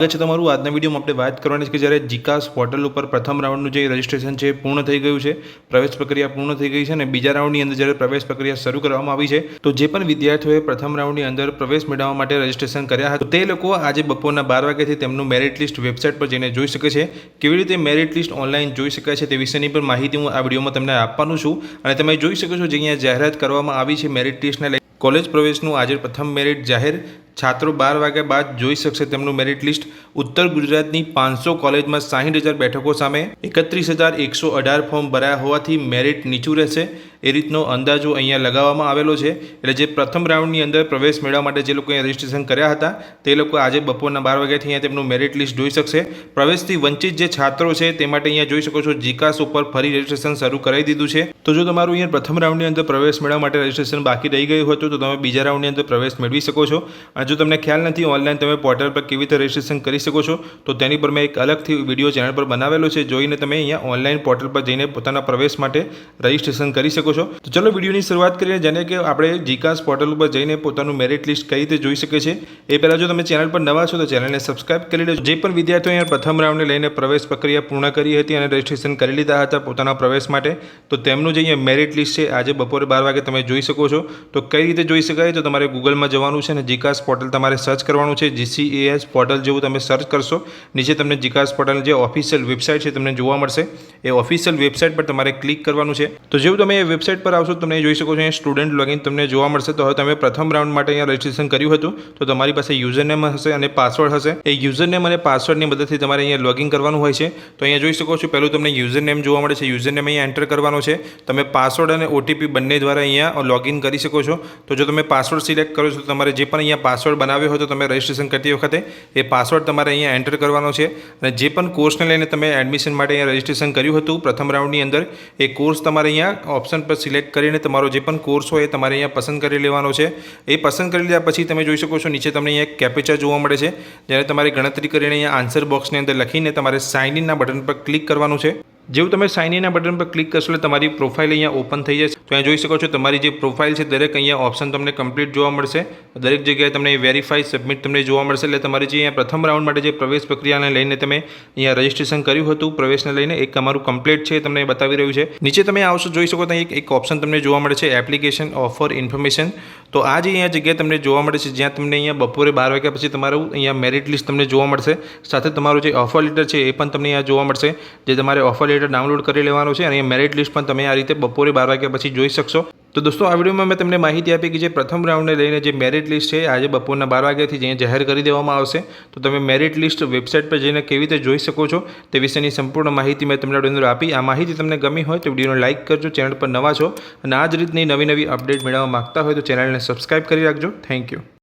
તમારું આજના વિડીયોમાં આપણે વાત કરવાની છે કે જ્યારે જીકાસ પોર્ટલ ઉપર પ્રથમ રાઉન્ડનું જે રજિસ્ટ્રેશન છે પૂર્ણ થઈ ગયું છે, પ્રવેશ પ્રક્રિયા પૂર્ણ થઈ ગઈ છે અને બીજા રાઉન્ડની અંદર જ્યારે પ્રવેશ પ્રક્રિયા શરૂ કરવામાં આવી છે તો જે પણ વિદ્યાર્થીઓએ પ્રથમ રાઉન્ડની અંદર પ્રવેશ મેળવવા માટે રજિસ્ટ્રેશન કર્યા હતા તે લોકો આજે બપોરના 12 વાગ્યાથી તેમનું મેરિટ લિસ્ટ વેબસાઇટ પર જઈને જોઈ શકે છે। કેવી રીતે મેરિટ લિસ્ટ ઓનલાઈન જોઈ શકાય છે તે વિશેની પણ માહિતી હું આ વિડીયોમાં તમને આપવાનું છું અને તમે જોઈ શકો છો જે અહીંયા જાહેરાત કરવામાં આવી છે મેરિટ લિસ્ટને લઈને કોલેજ પ્રવેશનું આજે પ્રથમ મેરિટ જાહેર। छात्रों 12 वाग्या बाद જોઈ શકશે તેમનું મેરિટ લિસ્ટ। उत्तर गुजरातनी 500 कॉलेजમાં 60,000 બેઠકો સામે 31,118 ફોર્મ ભરાયા હોવાથી મેરિટ નીચું રહેશે એ રીતનો અંદાજો અહીંયા લગાવવામાં આવેલો છે। એટલે જે પ્રથમ રાઉન્ડની અંદર પ્રવેશ મેળવવા માટે જે લોકોએ રજિસ્ટ્રેશન કર્યા હતા તે લોકો આજે બપોરના 12 વાગ્યાથી અહીંયા તેમનું મેરિટ લિસ્ટ જોઈ શકશે। પ્રવેશથી વંચિત જે છાત્રો છે તે માટે અહીંયા જોઈ શકો છો જીકાસ ઉપર ફરી રજિસ્ટ્રેશન શરૂ કરાવી દીધું છે। તો જો તમારું અહીંયા પ્રથમ રાઉન્ડની અંદર પ્રવેશ મેળવવા માટે રજિસ્ટ્રેશન બાકી રહી ગયું હતું તો તમે બીજા રાઉન્ડની અંદર પ્રવેશ મેળવી શકો છો। જો તમને ખ્યાલ નથી ઓનલાઈન તમે પોર્ટલ પર કેવી રીતે રજિસ્ટ્રેશન કરી શકો છો તો તેની પર મેં એક અલગથી વિડીયો ચેનલ પર બનાવેલો છે, જોઈને તમે અહીંયા ઓનલાઈન પોર્ટલ પર જઈને પોતાના પ્રવેશ માટે રજિસ્ટ્રેશન કરી શકો છો। તો ચલો વિડીયોની શરૂઆત કરીએ જેને કે આપણે જીકાસ પોર્ટલ ઉપર જઈને પોતાનું મેરિટ લિસ્ટ કઈ રીતે જોઈ શકે છે। એ પહેલાં જો તમે ચેનલ પર નવા છો તો ચેનલને સબસ્ક્રાઇબ કરી લેજો। જે પણ વિદ્યાર્થીઓ અહીંયા પ્રથમ રાઉન્ડને લઈને પ્રવેશ પ્રક્રિયા પૂર્ણ કરી હતી અને રજિસ્ટ્રેશન કરી લીધા હતા પોતાના પ્રવેશ માટે તો તેમનું જે અહીંયા મેરિટ લિસ્ટ છે આજે બપોરે 12 વાગે તમે જોઈ શકો છો। તો કઈ રીતે જોઈ શકાય તો તમારે ગૂગલમાં જવાનું છે અને જીકાસ પોર્ટલ તમારે સર્ચ કરવાનું છે। GCAS પોર્ટલ જેવું તમે સર્ચ કરશો નીચે તમને જીકાસ પોર્ટલની જે ઓફિશિયલ વેબસાઇટ છે તમને જોવા મળશે। એ ઓફિશિયલ વેબસાઇટ પર તમારે ક્લિક કરવાનું છે। તો જેવું તમે એ વેબસાઇટ પર આવશો તમને જોઈ શકો છો અહીંયા સ્ટુડન્ટ લોગિન તમને જોવા મળશે। તો હવે તમે પ્રથમ રાઉન્ડ માટે અહીંયા રજિસ્ટ્રેશન કર્યું હતું તો તમારી પાસે યુઝરનેમ હશે અને પાસવર્ડ હશે। એ યુઝરનેમ અને પાસવર્ડની મદદથી તમારે અહીંયા લોગિન કરવાનું હોય છે। તો અહીંયા જોઈ શકો છો પહેલું તમને યુઝરનેમ જોવા મળે છે, યુઝરનેમ અહીંયા એન્ટર કરવાનો છે। તમે પાસવર્ડ અને OTP બંને દ્વારા અહીંયા લોગિન કરી શકો છો। તો જો તમે પાસવર્ડ સિલેક્ટ કરો છો તો તમારે જે પણ અહીંયા પાસવર્ડ બનાવ્યો હોય તો તમે રજિસ્ટ્રેશન કરતી વખતે એ પાસવર્ડ તમારે અહીંયા એન્ટર કરવાનો છે। અને જે પણ કોર્સને લઈને તમે એડમિશન માટે અહીંયા રજિસ્ટ્રેશન કર્યું હતું પ્રથમ રાઉન્ડની અંદર એ કોર્સ તમારે અહીંયા ઓપ્શન પર સિલેક્ટ કરીને તમારો જે પણ કોર્સ હોય એ તમારે અહીંયા પસંદ કરી લેવાનો છે। એ પસંદ કરી લીધા પછી તમે જોઈ શકો છો નીચે તમને અહીંયા કેપ્ચા જોવા મળે છે જેને તમારે ગણતરી કરીને અહીંયા આન્સર બોક્સની અંદર લખીને તમારે સાઇન ઇનના બટન પર ક્લિક કરવાનું છે। જેવું તમે સાઇન ઇનના બટન પર ક્લિક કરશો એટલે તમારી પ્રોફાઇલ અહીંયા ઓપન થઈ જશે। તો અહીંયા જોઈ શકો છો તમારી જે પ્રોફાઇલ છે દરેક અહીંયા ઓપ્શન તમને કમ્પ્લીટ જોવા મળશે। દરેક જગ્યાએ તમને વેરીફાઈ સબમિટ તમને જોવા મળશે। એટલે તમારી જે અહીંયા પ્રથમ રાઉન્ડ માટે જે પ્રવેશ પ્રક્રિયાને લઈને તમે અહીંયા રજિસ્ટ્રેશન કર્યું હતું પ્રવેશને લઈને એક તમારું કમ્પ્લીટ છે તમને બતાવી રહ્યું છે। નીચે તમે આવશો જોઈ શકો તો એક ઓપ્શન તમને જોવા મળે છે એપ્લિકેશન ઓફર ઇન્ફોર્મેશન। તો આ જે અહીંયા જગ્યાએ તમને જોવા મળે છે જ્યાં તમને અહીંયા બપોરે 12 વાગ્યા પછી તમારું અહીંયા મેરિટ લિસ્ટ તમને જોવા મળશે। સાથે તમારું જે ઓફર લેટર છે એ પણ તમને અહીંયા જોવા મળશે જે તમારે ઓફર લેટર ડાઉનલોડ કરી લેવાનો છે અને મેરિટ લિસ્ટ પણ તમે આ રીતે બપોરે 12 વાગ્યા પછી જોઈ શકશો। તો દોસ્તો આ વિડીયોમાં મેં તમને માહિતી આપી કે જે પ્રથમ રાઉન્ડને લઈને જે મેરિટ લિસ્ટ છે આજે બપોરના 12 વાગ્યાથી જે જાહેર કરી દેવામાં આવશે। તો તમે મેરિટ લિસ્ટ વેબસાઇટ પર જઈને કેવી રીતે જોઈ શકો છો તે વિશેની સંપૂર્ણ માહિતી મેં તમને અંદર આપી। આ માહિતી તમને ગમી હોય તો વિડીયોને લાઇક કરજો, ચેનલ પર નવા છો અને આ જ રીતની નવી અપડેટ મેળવવા માંગતા હોય તો ચેનલને સબસ્ક્રાઇબ કરી રાખજો। Thank you.